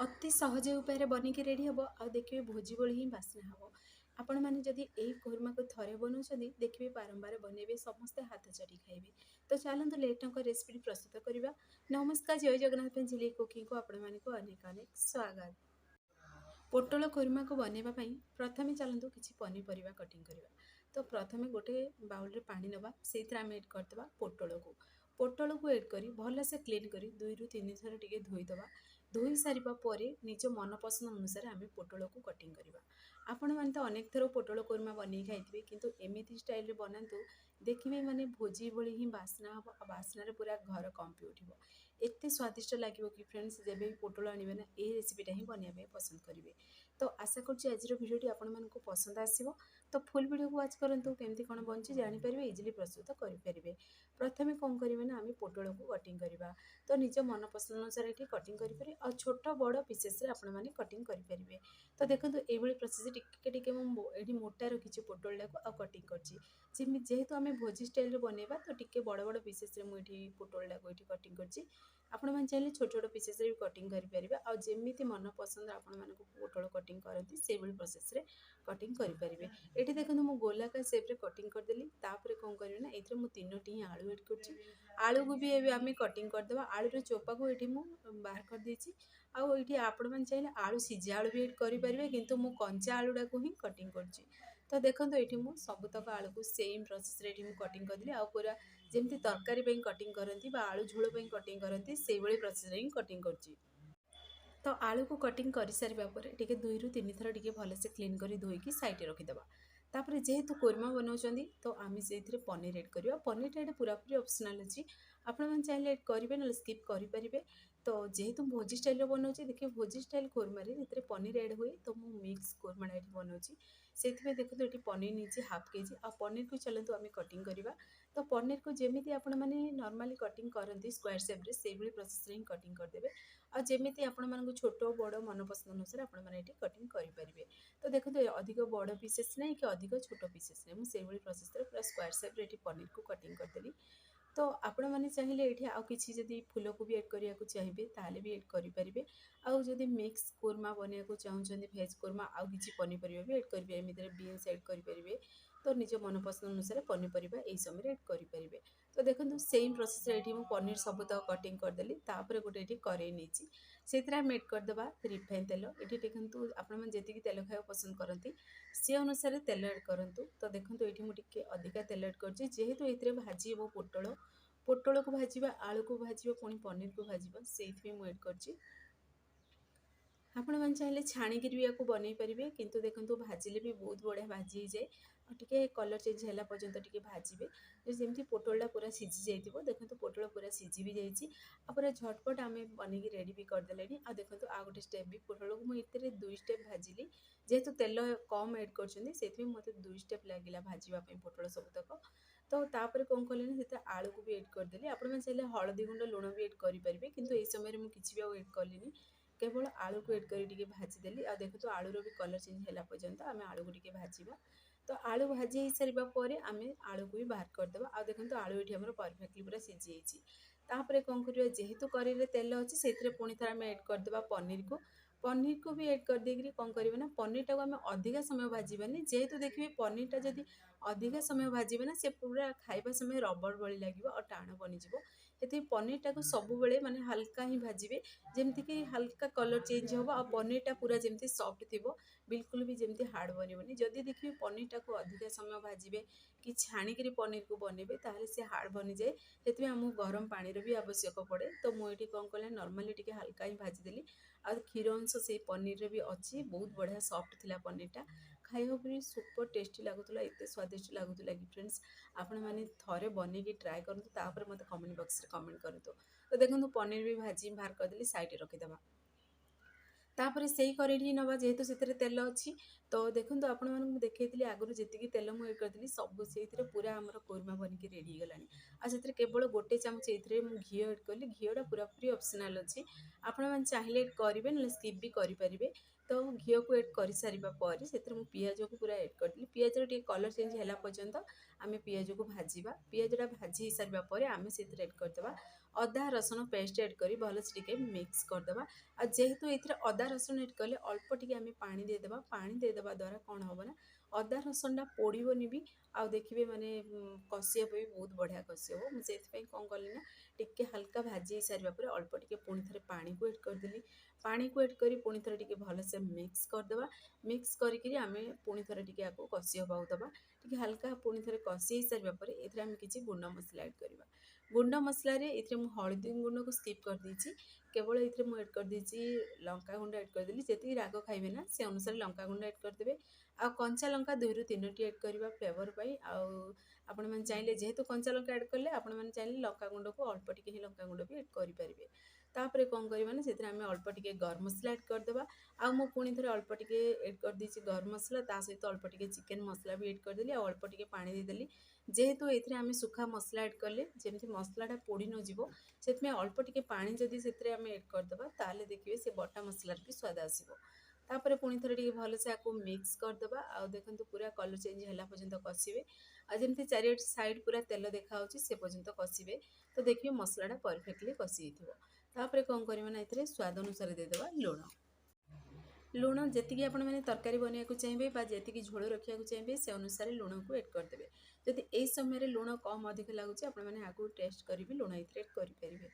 ଅତି ସହଜ ଉପାୟରେ ବନିକି ରେଡ଼ି ହେବ ଆଉ ଦେଖିବେ ଭୋଜି ଭଳି ହିଁ ବାସ୍ନା ହେବ। ଆପଣମାନେ ଯଦି ଏଇ କୁର୍ମାକୁ ଥରେ ବନାଉଛନ୍ତି ଦେଖିବେ ବାରମ୍ବାର ବନେଇବେ, ସମସ୍ତେ ହାତ ଚାଟି ଖାଇବେ। ତ ଚାଲନ୍ତୁ ଲେଟ୍ ନ କରି ରେସିପିଟି ପ୍ରସ୍ତୁତ କରିବା। ନମସ୍କାର, ଜୟ ଜଗନ୍ନାଥ ପାଇଁ ଝିଲି କୁକିଂକୁ ଆପଣମାନଙ୍କୁ ଅନେକ ଅନେକ ସ୍ୱାଗତ। ପୋଟଳ କୁର୍ମାକୁ ବନେଇବା ପାଇଁ ପ୍ରଥମେ ଚାଲନ୍ତୁ କିଛି ପନିପରିବା କଟିଂ କରିବା। ତ ପ୍ରଥମେ ଗୋଟେ ବାଉଲରେ ପାଣି ନେବା, ସେଇଥିରେ ଆମେ ଏଡ୍ କରିଦେବା ପୋଟଳକୁ ଏଡ୍ କରି ଭଲସେ କ୍ଲିନ୍ କରି 2ରୁ 3 ଥର ଟିକେ ଧୋଇଦେବା। ଧୋଇ ସାରିବା ପରେ ନିଜ ମନପସନ୍ଦ ଅନୁସାରେ ଆମେ ପୋଟଳକୁ କଟିଂ କରିବା। ଆପଣମାନେ ତ ଅନେକ ଥର ପୋଟଳ କୁର୍ମା ବନେଇ ଖାଇଥିବେ, କିନ୍ତୁ ଏମିତି ଷ୍ଟାଇଲରେ ବନାନ୍ତୁ, ଦେଖିବେ ମାନେ ଭୋଜି ଭଳି ହିଁ ବାସ୍ନା ହେବ ଆଉ ବାସ୍ନାରେ ପୁରା ଘର କମ୍ପି ଉଠିବ। ଏତେ ସ୍ୱାଦିଷ୍ଟ ଲାଗିବ କି ଫ୍ରେଣ୍ଡସ୍, ଯେବେ ବି ପୋଟଳ ଆଣିବେ ନା ଏହି ରେସିପିଟା ହିଁ ବନେଇବା ପାଇଁ ପସନ୍ଦ କରିବେ। ତ ଆଶା କରୁଛି ଆଜିର ଭିଡ଼ିଓଟି ଆପଣମାନଙ୍କୁ ପସନ୍ଦ ଆସିବ। ତ ଫୁଲ୍ ଭିଡ଼ିଓକୁ ୱାଚ୍ କରନ୍ତୁ, କେମିତି କ'ଣ ବନୁଛି ଜାଣିପାରିବେ, ଇଜିଲି ପ୍ରସ୍ତୁତ କରିପାରିବେ। ପ୍ରଥମେ କ'ଣ କରିବେ ନା ଆମେ ପୋଟଳକୁ କଟିଂ କରିବା। ତ ନିଜ ମନପସନ୍ଦ ଅନୁସାରେ ଏଠି କଟିଂ କରିପାରିବେ ଆଉ ଛୋଟ ବଡ଼ ପିସେସ୍ରେ ଆପଣମାନେ କଟିଂ କରିପାରିବେ। ତ ଦେଖନ୍ତୁ ଏଇଭଳି ପ୍ରୋସେସ୍ ଟିକେ ଟିକେ ମୁଁ ଏଠି ମୋଟା ରଖିଛି ପୋଟଳଟାକୁ ଆଉ କଟିଂ କରିଛି। ଯେହେତୁ ଆମେ ଭୋଜି ଷ୍ଟାଇଲରେ ବନେଇବା ତ ଟିକେ ବଡ଼ ବଡ଼ ପିସେସ୍ରେ ମୁଁ ଏଠି ପୋଟଳଟାକୁ ଏଠି କଟିଂ କରିଛି। ଆପଣମାନେ ଚାହିଁଲେ ଛୋଟ ଛୋଟ ପିସେସ୍ରେ ବି କଟିଂ କରିପାରିବେ ଆଉ ଯେମିତି ମନପସନ୍ଦ ଆପଣମାନଙ୍କୁ ପୋଟଳ କଟିଂ କରନ୍ତି ସେଇଭଳି ପ୍ରୋସେସ୍ରେ କଟିଂ କରିପାରିବେ। ଏଠି ଦେଖନ୍ତୁ ମୁଁ ଗୋଲାକାର ସେପ୍ରେ କଟିଂ କରିଦେଲି। ତାପରେ କ'ଣ କରିବେ ନା ଏଥିରେ ମୁଁ 3ଟି ହିଁ ଆଳୁ ଏଡ୍ କରୁଛି। ଆଳୁକୁ ବି ଏବେ ଆମେ କଟିଂ କରିଦେବା। ଆଳୁର ଚୋପାକୁ ଏଠି ମୁଁ ବାହାର କରିଦେଇଛି। ଆଉ ଏଇଠି ଆପଣମାନେ ଚାହିଁଲେ ଆଳୁ ସିଝା ଆଳୁ ବି ଏଡ୍ କରିପାରିବେ, କିନ୍ତୁ ମୁଁ କଞ୍ଚା ଆଳୁଟାକୁ ହିଁ କଟିଂ କରୁଛି। ତ ଦେଖନ୍ତୁ ଏଠି ମୁଁ ସବୁତକ ଆଳୁକୁ ସେମ୍ ପ୍ରୋସେସ୍ରେ ଏଠି ମୁଁ କଟିଂ କରିଦେଲି ଆଉ ପୁରା ଯେମିତି ତରକାରୀ ପାଇଁ କଟିଂ କରନ୍ତି ବା ଆଳୁ ଝୋଳ ପାଇଁ କଟିଂ କରନ୍ତି ସେଇଭଳି ପ୍ରୋସେସ୍ରେ ହିଁ କଟିଂ କରୁଛି। ତ ଆଳୁକୁ କଟିଂ କରିସାରିବା ପରେ ଟିକେ 2ରୁ 3 ଥର ଟିକେ ଭଲସେ କ୍ଲିନ୍ କରି ଧୋଇକି ସାଇଡ଼୍ରେ ରଖିଦେବା। ତାପରେ ଯେହେତୁ କୁର୍ମା ବନାଉଛନ୍ତି ତ ଆମେ ସେଇଥିରେ ପନିର ଏଡ୍ କରିବା। ପନିରଟା ଏଇଟା ପୁରାପୁରି ଅପସନାଲ୍ ଅଛି, ଆପଣମାନେ ଚାହିଁଲେ ଏଡ୍ କରିବେ ନହେଲେ ସ୍କିପ୍ କରିପାରିବେ। ତ ଯେହେତୁ ଭୋଜି ଷ୍ଟାଇଲରେ ବନାଉଛି, ଦେଖିବେ ଭୋଜି ଷ୍ଟାଇଲ କୁର୍ମାରେ ସେଥିରେ ପନିର ଏଡ୍ ହୁଏ, ତ ମୁଁ ମିକ୍ସ କୁର୍ମାଟା ଏଠି ବନାଉଛି। ସେଥିପାଇଁ ଦେଖନ୍ତୁ ଏଠି ପନିର ନେଇଛି ହାଫ୍ କେଜି ଆଉ ପନିରକୁ ଚାଲନ୍ତୁ ଆମେ କଟିଂ କରିବା। ତ ପନିରକୁ ଯେମିତି ଆପଣମାନେ ନର୍ମାଲି କଟିଂ କରନ୍ତି ସ୍କୋୟାର ସେପ୍ରେ ସେଇଭଳି ପ୍ରୋସେସ୍ରେ ହିଁ କଟିଂ କରିଦେବେ। ଆଉ ଯେମିତି ଆପଣମାନଙ୍କୁ ଛୋଟ ବଡ଼ ମନପସନ୍ଦ ଅନୁସାରେ ଆପଣମାନେ ଏଠି କଟିଂ କରିପାରିବେ। ତ ଦେଖନ୍ତୁ ଅଧିକ ବଡ଼ ପିସେସ୍ ନାହିଁ କି ଅଧିକ ଛୋଟ ପିସେସ୍ ନାହିଁ, ମୁଁ ସେଇଭଳି ପ୍ରୋସେସ୍ରେ ପୁରା ସ୍କୋୟାର ସେପ୍ରେ ଏଠି ପନିରକୁ କଟିଂ କରିଦେଲି। ତ ଆପଣମାନେ ଚାହିଁଲେ ଏଠି ଆଉ କିଛି ଯଦି ଫୁଲକୁ ବି ଏଡ୍ କରିବାକୁ ଚାହିଁବେ ତାହେଲେ ବି ଏଡ୍ କରିପାରିବେ। ଆଉ ଯଦି ମିକ୍ସ କୁର୍ମା ବନେଇବାକୁ ଚାହୁଁଛନ୍ତି ଭେଜ୍ କୁର୍ମା ଆଉ କିଛି ପନିପରିବା ବି ଏଡ୍ କରିପାରିବେ, ଏମିତିରେ ବିନ୍ସ ଏଡ୍ କରିପାରିବେ। ତ ନିଜ ମନପସନ୍ଦ ଅନୁସାରେ ପନିପରିବା ଏହି ସମୟରେ ଏଡ୍ କରିପାରିବେ। ତ ଦେଖନ୍ତୁ ସେମ୍ ପ୍ରୋସେସ୍ରେ ଏଠି ମୁଁ ପନିର ସବୁତକ କଟିଂ କରିଦେଲି। ତାପରେ ଗୋଟେ ଏଠି କରେଇ ନେଇଛି, ସେଥିରେ ଆମେ ଏଡ୍ କରିଦେବା ରିଫାଇନ୍ ତେଲ। ଏଠି ଦେଖନ୍ତୁ ଆପଣମାନେ ଯେତିକି ତେଲ ଖାଇବାକୁ ପସନ୍ଦ କରନ୍ତି ସେ ଅନୁସାରେ ତେଲ ଏଡ୍ କରନ୍ତୁ। ତ ଦେଖନ୍ତୁ ଏଠି ମୁଁ ଟିକେ ଅଧିକା ତେଲ ଏଡ୍ କରିଛି, ଯେହେତୁ ଏଥିରେ ଭାଜି ହେବ ପୋଟଳକୁ ଭାଜିବା, ଆଳୁକୁ ଭାଜିବା, ପୁଣି ପନିରକୁ ଭାଜିବା, ସେଇଥିପାଇଁ ମୁଁ ଏଡ୍ କରିଛି। ଆପଣମାନେ ଚାହିଁଲେ ଛାଣିକିରି ବି ୟାକୁ ବନେଇ ପାରିବେ, କିନ୍ତୁ ଦେଖନ୍ତୁ ଭାଜିଲେ ବି ବହୁତ ବଢ଼ିଆ ଭାଜି ହେଇଯାଏ। ଆଉ ଟିକେ କଲର୍ ଚେଞ୍ଜ ହେଲା ପର୍ଯ୍ୟନ୍ତ ଟିକେ ଭାଜିବେ, ଯେମିତି ପୋଟଳଟା ପୁରା ସିଝି ଯାଇଥିବ। ଦେଖନ୍ତୁ ପୋଟଳ ପୁରା ସିଝି ବି ଯାଇଛି ଆଉ ପୁରା ଝଟପଟ ଆମେ ବନେଇକି ରେଡ଼ି ବି କରିଦେଲେଣି। ଆଉ ଦେଖନ୍ତୁ ଆଉ ଗୋଟେ ଷ୍ଟେପ୍ ବି, ପୋଟଳକୁ ମୁଁ ଏଥିରେ 2 ଷ୍ଟେପ୍ ଭାଜିଲି, ଯେହେତୁ ତେଲ କମ୍ ଏଡ୍ କରିଛନ୍ତି ସେଥିପାଇଁ ମୋତେ 2 ଷ୍ଟେପ୍ ଲାଗିଲା ଭାଜିବା ପାଇଁ ପୋଟଳ ସବୁତକ। ତ ତାପରେ କ'ଣ କଲି ନା ସେଥିରେ ଆଳୁକୁ ବି ଏଡ୍ କରିଦେଲି। ଆପଣମାନେ ଚାହିଁଲେ ହଳଦୀ ଗୁଣ୍ଡ ଲୁଣ ବି ଏଡ୍ କରିପାରିବେ, କିନ୍ତୁ ଏହି ସମୟରେ ମୁଁ କିଛି ବି ଆଉ ଏଡ୍ କଲିନି, କେବଳ ଆଳୁକୁ ଏଡ୍ କରି ଟିକେ ଭାଜିଦେଲି। ଆଉ ଦେଖନ୍ତୁ ଆଳୁର ବି କଲର୍ ଚେଞ୍ଜ ହେଲା ପର୍ଯ୍ୟନ୍ତ ଆମେ ଆଳୁକୁ ଟିକେ ଭାଜିବା। ତ ଆଳୁ ଭାଜି ହେଇସାରିବା ପରେ ଆମେ ଆଳୁକୁ ବି ବାହାର କରିଦେବା। ଆଉ ଦେଖନ୍ତୁ ଆଳୁ ଏଠି ଆମର ପରଫେକ୍ଟଲି ପୁରା ସିଝିଯାଇଛି। ତାପରେ କ'ଣ କରିବା, ଯେହେତୁ କରେଇରେ ତେଲ ଅଛି ସେଇଥିରେ ପୁଣି ଥରେ ଆମେ ଏଡ୍ କରିଦେବା ପନିରକୁ ବି ଏଡ୍ କରିଦେଇକିରି କ'ଣ କରିବେ ନା ପନିରଟାକୁ ଆମେ ଅଧିକା ସମୟ ଭାଜିବାନି, ଯେହେତୁ ଦେଖିବେ ପନିରଟା ଯଦି ଅଧିକା ସମୟ ଭାଜିବେ ନା ସେ ପୁରା ଖାଇବା ସମୟ ରବର ଭଳି ଲାଗିବ ଆଉ ଟାଣ ବନିଯିବ। ସେଥିପାଇଁ ପନିରଟାକୁ ସବୁବେଳେ ମାନେ ହାଲକା ହିଁ ଭାଜିବେ, ଯେମିତିକି ହାଲକା କଲର୍ ଚେଞ୍ଜ ହେବ ଆଉ ପନିରଟା ପୁରା ଯେମିତି ସଫ୍ଟ ଥିବ, ବିଲକୁଲ ବି ଯେମିତି ହାର୍ଡ଼ ବନିବନି। ଯଦି ଦେଖିବେ ପନିରଟାକୁ ଅଧିକା ସମୟ ଭାଜିବେ କି ଛାଣିକିରି ପନିରକୁ ବନେଇବେ ତାହେଲେ ସେ ହାର୍ଡ଼ ବନିଯାଏ। ସେଥିପାଇଁ ଆମକୁ ଗରମ ପାଣିର ବି ଆବଶ୍ୟକ ପଡ଼େ। ତ ମୁଁ ଏଠି କ'ଣ କଲି, ନର୍ମାଲି ଟିକେ ହାଲକା ହିଁ ଭାଜିଦେଲି। ଆଉ କ୍ଷୀର ଅଂଶ ସେଇ ପନିରରେ ବି ଅଛି, ବହୁତ ବଢ଼ିଆ ସଫ୍ଟ ଥିଲା ପନିରଟା, ଖାଇବାକୁ ବି ସୁପର ଟେଷ୍ଟି ଲାଗୁଥିଲା, ଏତେ ସ୍ୱାଦିଷ୍ଟ ଲାଗୁଥିଲା କି ଫ୍ରେଣ୍ଡସ୍, ଆପଣମାନେ ଥରେ ବନେଇକି ଟ୍ରାଏ କରନ୍ତୁ, ତାପରେ ମୋତେ କମେଣ୍ଟ ବକ୍ସରେ କମେଣ୍ଟ କରନ୍ତୁ। ତ ଦେଖନ୍ତୁ ପନିର ବି ଭାଜି ବାହାର କରିଦେଲି, ସାଇଡ଼୍ରେ ରଖିଦେବା। ତାପରେ ସେଇ କରେଇଟି ନେବା, ଯେହେତୁ ସେଥିରେ ତେଲ ଅଛି। ତ ଦେଖନ୍ତୁ ଆପଣମାନଙ୍କୁ ମୁଁ ଦେଖେଇଥିଲି ଆଗରୁ ଯେତିକି ତେଲ ମୁଁ ଏଡ୍ କରିଥିଲି ସବୁ ସେଇଥିରେ ପୁରା ଆମର କୁର୍ମା ବନିକି ରେଡ଼ି ହେଇଗଲାଣି। ଆଉ ସେଥିରେ କେବଳ ଗୋଟେ ଚାମଚ ଏଇଥିରେ ମୁଁ ଘିଅ ଏଡ୍ କଲି। ଘିଅଟା ପୁରାପୁରି ଅପସନାଲ୍ ଅଛି, ଆପଣମାନେ ଚାହିଁଲେ ଏଡ୍ କରିବେ ନହେଲେ ସ୍କିପ୍ ବି କରିପାରିବେ। ତ ଘିଅକୁ ଏଡ୍ କରିସାରିବା ପରେ ସେଥିରେ ମୁଁ ପିଆଜକୁ ପୁରା ଏଡ୍ କରିଦେଲି। ପିଆଜର ଟିକେ କଲର୍ ଚେଞ୍ଜ ହେଲା ପର୍ଯ୍ୟନ୍ତ ଆମେ ପିଆଜକୁ ଭାଜିବା। ପିଆଜଟା ଭାଜି ହେଇସାରିବା ପରେ ଆମେ ସେଥିରେ ଏଡ୍ କରିଦେବା अदा रसुण पेस्ट एड करी भलसे टिके मिक्स करदेबा। आ जेहेतु एथिरे अदा रसुण एड कले अल्प टिके आमे पानी देदेबा। पानी देदेबा द्वारा कौन हबो ना अदा रसुणटा पोड़ीबनी भी आ देखिए माने कषिया भी बहुत बढ़िया कषि हो। मुझे कौन कली ना टिके हल्का भाजी सारा पर अल्प टिके पुणी थे पानी को एड करदेली। पानी को एड करी पुणी थे टिके भलसे मिक्स करदेबा। मिक्स करी आमे पुणी थे टिके आपको कषि हवा दबा। टिके हल्का पुणी थे कषि सारा पर एथिरे आमे किछि गुंड मसला एड करबा। गुंड मसला रे एथिरे मु हळदी गुंड को स्किप कर देछि। केवल एथिरे मु एड कर देछि लंका गुंड एड कर देली। जेति राग खाइबे ना से अनुसार लंका गुंड एड कर देबे। आ कंचा लंका 2 ରୁ 3 टी एड करबा फ्लेवर पाई। आ आपण मन चाहिले जेहेतु कंचा लंका एड करले आपण मन चाहिले लंका गुंड को अल्प टिके ही लंका गुंड भी एड करि परिबे। तापरे कोन करबा ना सेतिर आमे अल्प टिके गरम मसला एड कर देबा। आ मु पुणी थरे अल्प टिके एड कर देछि गरम मसला ता सहित अल्प टिके चिकन मसला भी एड कर देली। आ अल्प टिके पानी दे देली। जेहेतु एथिरे आमे सुखा मसला एड करले जेमति मसलाटा पोड़ी न जिवो सेतमे अल्प टिके पानी जदि सेतरे आमे एड कर देबा ताले देखिबे से बटा मसलार भी स्वाद आसीबो। तापरे पुणी थरे टिके भलसे आको मिक्स कर देबा। आ देखंतु पूरा कलर चेंज होला पर्यंत कसिबे। आ जेमति चारिट साइड पूरा तेल देखा होची से पर्यंत कसिबे। तो देखिबे मसलाटा परफेक्टली कसी हिथिबो। तापरे कोन करबा ना एथिरे स्वाद अनुसार दे देबा लूण। लुण जेतिकी आपण मैंने तरकारी बनवाक चाहिए बा जेतिकी झोल रखा चाहिए से अनुसार लुण को एड करदे। जदि यही समय लुण कम अधिक लगुच आपने आगु टेस्ट करेंगे लुण एड करेंगे।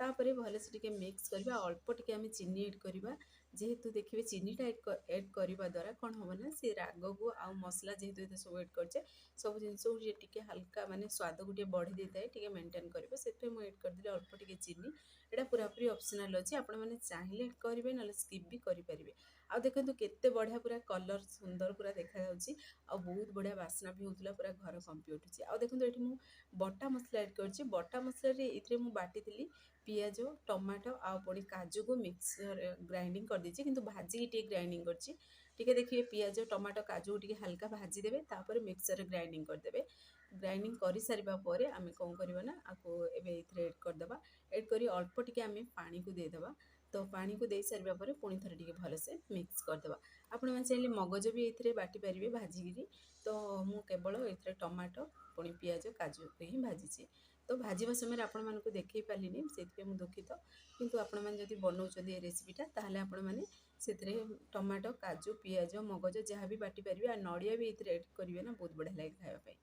तापर भलसे टिके मिक्स करवा अल्प टिके आम चीनी एड करवा। जेहेतु देखिए चीनीटा एड करवा द्वारा कौन हम ना सी राग को आ मसला जेहेतु ये सब एड करे सब जिन टिके हल्का माने स्वाद को बढ़ी देता है टिके मेंटेन कर से एड करदे अल्प टिके चीनी। एटा पूरापूरी ऑप्शनल अच्छी आपण मैंने चाहिए एड करेंगे ना स्किप भी करेंगे। आ देखो केते बढ़िया पूरा कलर सुंदर पूरा देखा जाउची। आ बहुत बढ़िया बास्ना भी होतला पूरा घर कंपी उठुची। आ देखो एठी मु बटा मसला ऐड करछि। बटा मसला रे इथरे मु बाटी दिली पियाज टमाटो आ पड़ी काजू को मिक्सर ग्राइंडिंग कर दीजिए किंतु भाजी टे ग्राइंडिंग करछि। टिके देखिए पियाज टमाटो काजू टिके हल्का भाजी देबे तापर मिक्सर ग्राइंडिंग कर देबे। ग्राइंडिंग कर सारिबा परे आमे कोन करबा ना आको एबे इथरे ऐड कर दबा। ऐड करी अल्प टिके आमे पानी को दे दबा। तो पानी को दे सारिबा परे पुणी थरे टिके भलसे मिक्स कर दबा। आपण मन चाहिले मगज भी एथिरे बाटी परिबे भाजिगिरी। तो मु केवल एथिरे टमाटो पुणी पियाज काजू को ही भाजिछि। तो भाजिबा समय आपण मन को देखै पालिनी सेति मु दुखित। किंतु आपण मन जदि बनाउछथि ए रेसिपीटा ताहले आपण माने सेथिरे टमाटो काजू पियाज मगज जहाँ भी बाटी परिबे आ नड़िया भी एथिरे ऐड करिवे ना बहुत बढ़िया लागे खाइबा पई।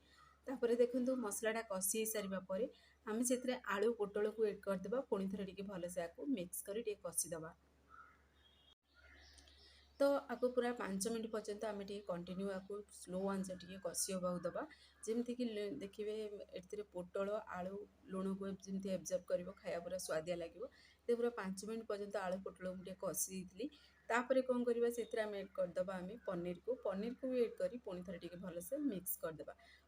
तापरे देखंतु मसलाटा कषि सारिबा परे आमे सेथिरे आलू पोटल को ऐड कर देबा। पुणी थरे टिके भलसे आको मिक्स करी टिके कषि दबा। तो आपको पूरा 5 मिनट पर्यंत आम कंटिन्यू आपको स्लो आंच टे कषि हवा दबा। जमीक देखिए ए पोटल आलू लुण को जमी एब्जर्व कर खाया पूरा स्वादिया लगे। तो पूरा 5 मिनट पर्यंत आलू पोटल को कषि दी। तापर कौन करवा से ऐड करदे आम पनीर को भी ऐड करी पुणी थे टे भलसे मिक्स करदे।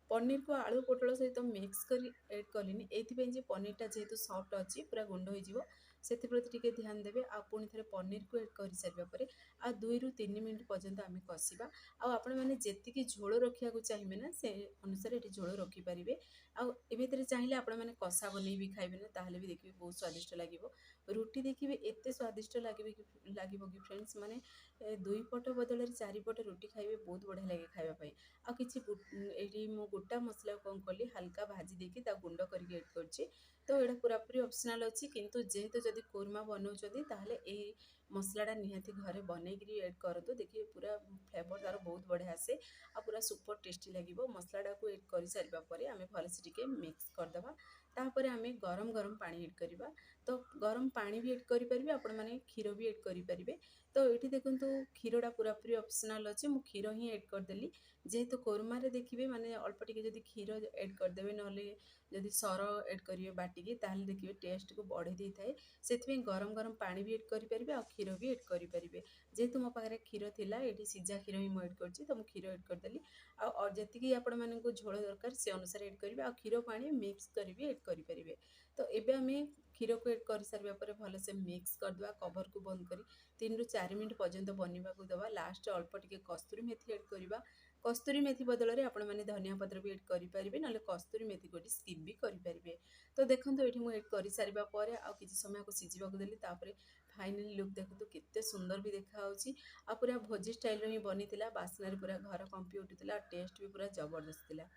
पनीर को आलू पोटल सहित मिक्स कर ऐड कलिनी ये पनीरटा जेहेतु सॉफ्ट अच्छी पूरा गुंड हो से टिके ध्यान देवे। आ पुणी थे पनीर को ऐड कर सारिबा परे आ 2 ରୁ 3 मिनट पर्यंत आम कषा। आपण मैंने जी झोल रखा चाहिए ना से अनुसार ये झोल रखिपारे। आते चाहिए आपण मैंने कषा बन भी खाइबे ना ताहले भी देखिए बहुत स्वादिष्ट लगे। रुटी देखिए एत स्वादिष्ट लगे कि फ्रेंड्स माने 2 पट बदल 4 पट रुटी खाइबे बहुत बढ़िया लगे खाइबापी। आ कि मो गोटा मसला कौन कली हल्का भाजी देकी गुंड करके ऐड करछि। तो यहाँ पूरापूरी ऑप्शनल अच्छी किंतु जेहेतु जदि कोरमा बनाउछथि ताहले ए मसलाटा निहाती घरे बनईकरी ऐड करतु। देखिए पूरा फ्लेवर तार बहुत बढ़िया आसे आ पूरा सुपर टेस्टी लगे। मसलाटा को ऐड कर सारिबा परे आमे भलसे टिके मिक्स करदबा। तापर आमे गरम गरम पानी ऐड करिबा। तो गरम पानी भी ऐड करि परिबे आपण माने क्षीर भी ऐड करि परिबे। तो ये देखंतु क्षीरटा पूरापूरी ऑप्शनल अच्छे मु क्षीर ही ऐड करदेली। जेहेतु कोरमा रे देखिए माने अल्प टिके जदि क्षीर ऐड करदेबे नले जदि सर ऐड करिवे बाटिकी ताहले देखिए टेस्ट को बढ़ी देई थाए। सेथिबे गरम गरम पानी भी ऐड करि परिबे आ क्षीर भी ऐड करि परिबे। जेहेतु मो पाखरे क्षीर थिला एठी सिजा क्षीर ही मु ऐड करछि तो मु क्षीर ऐड करदेली। आ जेतिकी आपण मानकु झोल दरकार से अनुसार ऐड करिवे आ क्षीर पानी मिक्स करि भी ऐड करि परिबे। तो एबे आमे क्षीर को ऐड कर सारिबा परे भलसे मिक्स करदबा। कवर को बंद करी 3 ରୁ 4 मिनट पर्यंत बनिबा को दबा। लास्ट अल्प टिके कस्तूरी मेथी ऐड करिबा। कस्तूरी मेथी बदल में आपण मैंने धनिया पत्र भी ऐड करेंगे ना कस्तूरी मेथी को स्किप भी करेंगे। तो देखो ये मुझे ऐड कर सारिबा परे आ किछि समय को सिझिबा को देली। तापरे फाइनली लुक देखो केते सुंदर भी देखा होची। आ पूरा भोजी स्टाइल रो ही बनीतिला। बास्ना रे पूरा घर कंपी उठितिला। टेस्ट भी पूरा जबरदस्त थिला।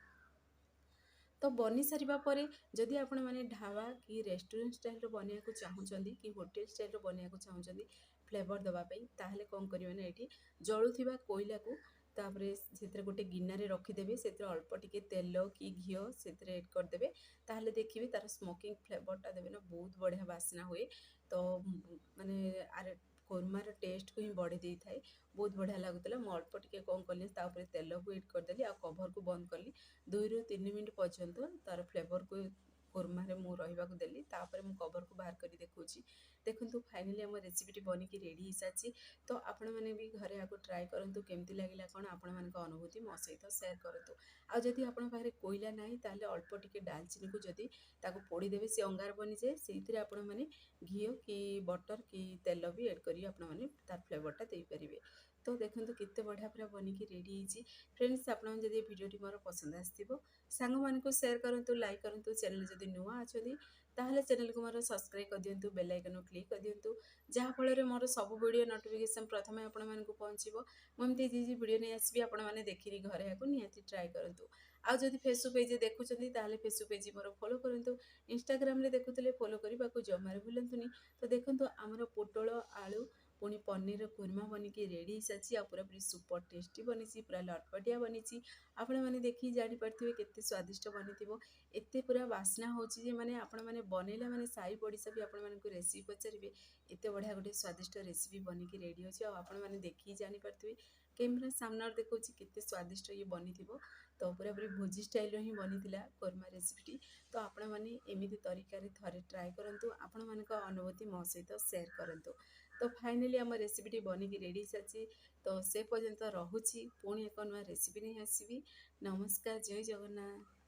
तो बनी सारिबा परे जदि आपण माने ढाबा कि रेस्टोरेंट स्टाइल रो बनियाको चाहुचंदी कि होटल स्टाइल रो बनियाको चाहुचंदी फ्लेवर दबा पई ताहले कोन करिवे ना एठी जळुथिबा कोइला को तापरे सेतरे गोटे गिन्नारे रखिदेबे सेतरे अल्प टिके तेल कि घिओ सेतरे एड करदेबे ताहले देखिबे तार स्मोकिंग फ्लेवरटा देबे ना बहुत बढ़िया बास्ना हुए तो माने आरे कोरमार टेस्ट को ही बढ़ी देइथाय बहुत बढ़िया लाଗୁଥିଲା ମୁଁ ଅଳ୍ପ ଟିକେ କଣ କଲି ତା ଉପରେ ତେଲକୁ ଏଡ୍ କରିଦେଲି ଆଉ କଭରକୁ ବନ୍ଦ କଲି 2 ରୁ 3 ମିନିଟ୍ ପର୍ଯ୍ୟନ୍ତ ତାର ଫ୍ଲେଭରକୁ କୋରମାରେ ମୁଁ ରହିବାକୁ ଦେଲି ତାପରେ ମୁଁ କଭରକୁ ବାହାର କରି ଦେଖଉଛି ଦେଖନ୍ତୁ ଫାଇନାଲି ଆମ ରେସିପିଟି ବନିକି ରେଡ଼ି ହେଇସାରିଛି ତ ଆପଣମାନେ ବି ଘରେ ଆକୁ ଟ୍ରାଏ କରନ୍ତୁ କେମିତି ଲାଗିଲା କ'ଣ ଆପଣମାନଙ୍କ ଅନୁଭୂତି ମୋ ସହିତ ସେୟାର କରନ୍ତୁ ଆଉ ଯଦି ଆପଣଙ୍କ ପାଖରେ କୋଇଲା ନାହିଁ ତାହେଲେ ଅଳ୍ପ ଟିକେ ଡାଲଚିନିକୁ ଯଦି ତାକୁ ପୋଡ଼ିଦେବେ ସେ ଅଙ୍ଗାର ବନିଯାଏ ସେଇଥିରେ ଆପଣମାନେ ଘିଅ କି ବଟର କି ତେଲ ବି ଏଡ୍ କରି ଆପଣମାନେ ତାର ଫ୍ଲେଭରଟା ଦେଇପାରିବେ ତ ଦେଖନ୍ତୁ କେତେ ବଢ଼ିଆ ପୁରା ବନିକି ରେଡ଼ି ହେଇଛି फ्रेंड्स ଆପଣଙ୍କୁ ଯଦି ଭିଡ଼ିଓଟି ମୋର ପସନ୍ଦ ଆସିଥିବ ସାଙ୍ଗମାନଙ୍କୁ ସେୟାର କରନ୍ତୁ ଲାଇକ୍ କରନ୍ତୁ ଚ୍ୟାନେଲ ଯଦି ନୂଆ ଅଛନ୍ତି ତାହେଲେ ଚ୍ୟାନେଲକୁ ମୋର ସବସ୍କ୍ରାଇବ୍ କରିଦିଅନ୍ତୁ ବେଲ୍ ଆଇକନ୍କୁ କ୍ଲିକ୍ କରିଦିଅନ୍ତୁ ଯାହାଫଳରେ ମୋର ସବୁ ଭିଡ଼ିଓ ନୋଟିଫିକେସନ୍ ପ୍ରଥମେ ଆପଣମାନଙ୍କୁ ପହଞ୍ଚିବ ମୁଁ ଏମିତି ଭିଡ଼ିଓ ନେଇ ଆସିବି ଆପଣମାନେ ଦେଖିକି ଘରେ ଏହାକୁ ନିହାତି ଟ୍ରାଏ କରନ୍ତୁ ଆଉ ଯଦି ଫେସବୁକ୍ ପେଜ୍ ଦେଖୁଛନ୍ତି ତାହେଲେ ଫେସବୁକ୍ ପେଜ୍ ମୋର ଫଲୋ କରନ୍ତୁ ଇନଷ୍ଟାଗ୍ରାମରେ ଦେଖୁଥିଲେ ଫଲୋ କରିବାକୁ ଜମାରୁ ଭୁଲନ୍ତୁନି ତ ଦେଖନ୍ତୁ ଆମର ପୋଟଳ ଆଳୁ ପୁଣି ପନିର କୁର୍ମା ବନିକି ରେଡ଼ି ହେଇସାରିଛି ଆଉ ପୁରାପୁରି ସୁପର ଟେଷ୍ଟି ବନିଛି ପୁରା ଲଟପଟିଆ ବନିଛି ଆପଣମାନେ ଦେଖିକି ଜାଣିପାରୁଥିବେ କେତେ ସ୍ୱାଦିଷ୍ଟ ବନିଥିବ ଏତେ ପୁରା ବାସ୍ନା ହେଉଛି ଯେ ମାନେ ଆପଣମାନେ ବନେଇଲା ମାନେ ସାହି ପଡ଼ିଶା ବି ଆପଣମାନଙ୍କୁ ରେସିପି ପଚାରିବେ ଏତେ ବଢ଼ିଆ ଗୋଟେ ସ୍ୱାଦିଷ୍ଟ ରେସିପି ବନିକି ରେଡ଼ି ଅଛି ଆଉ ଆପଣମାନେ ଦେଖିକି ଜାଣିପାରୁଥିବେ କ୍ୟାମେରା ସାମ୍ନାରେ ଦେଖଉଛି କେତେ ସ୍ୱାଦିଷ୍ଟ ଇଏ ବନିଥିବ ତ ପୁରାପୁରି ଭୋଜି ଷ୍ଟାଇଲ୍ର ହିଁ ବନିଥିଲା କୋର୍ମା ରେସିପିଟି ତ ଆପଣମାନେ ଏମିତି ତରିକାରେ ଥରେ ଟ୍ରାଏ କରନ୍ତୁ ଆପଣମାନଙ୍କ ଅନୁଭୂତି ମୋ ସହିତ ସେୟାର କରନ୍ତୁ ତ ଫାଇନାଲି ଆମ ରେସିପିଟି ବନିକି ରେଡ଼ି ହେଇସାରିଛି ତ ସେ ପର୍ଯ୍ୟନ୍ତ ରହୁଛି ପୁଣି ଏକ ନୂଆ ରେସିପି ନେଇ ଆସିବି ନମସ୍କାର ଜୟ ଜଗନ୍ନାଥ।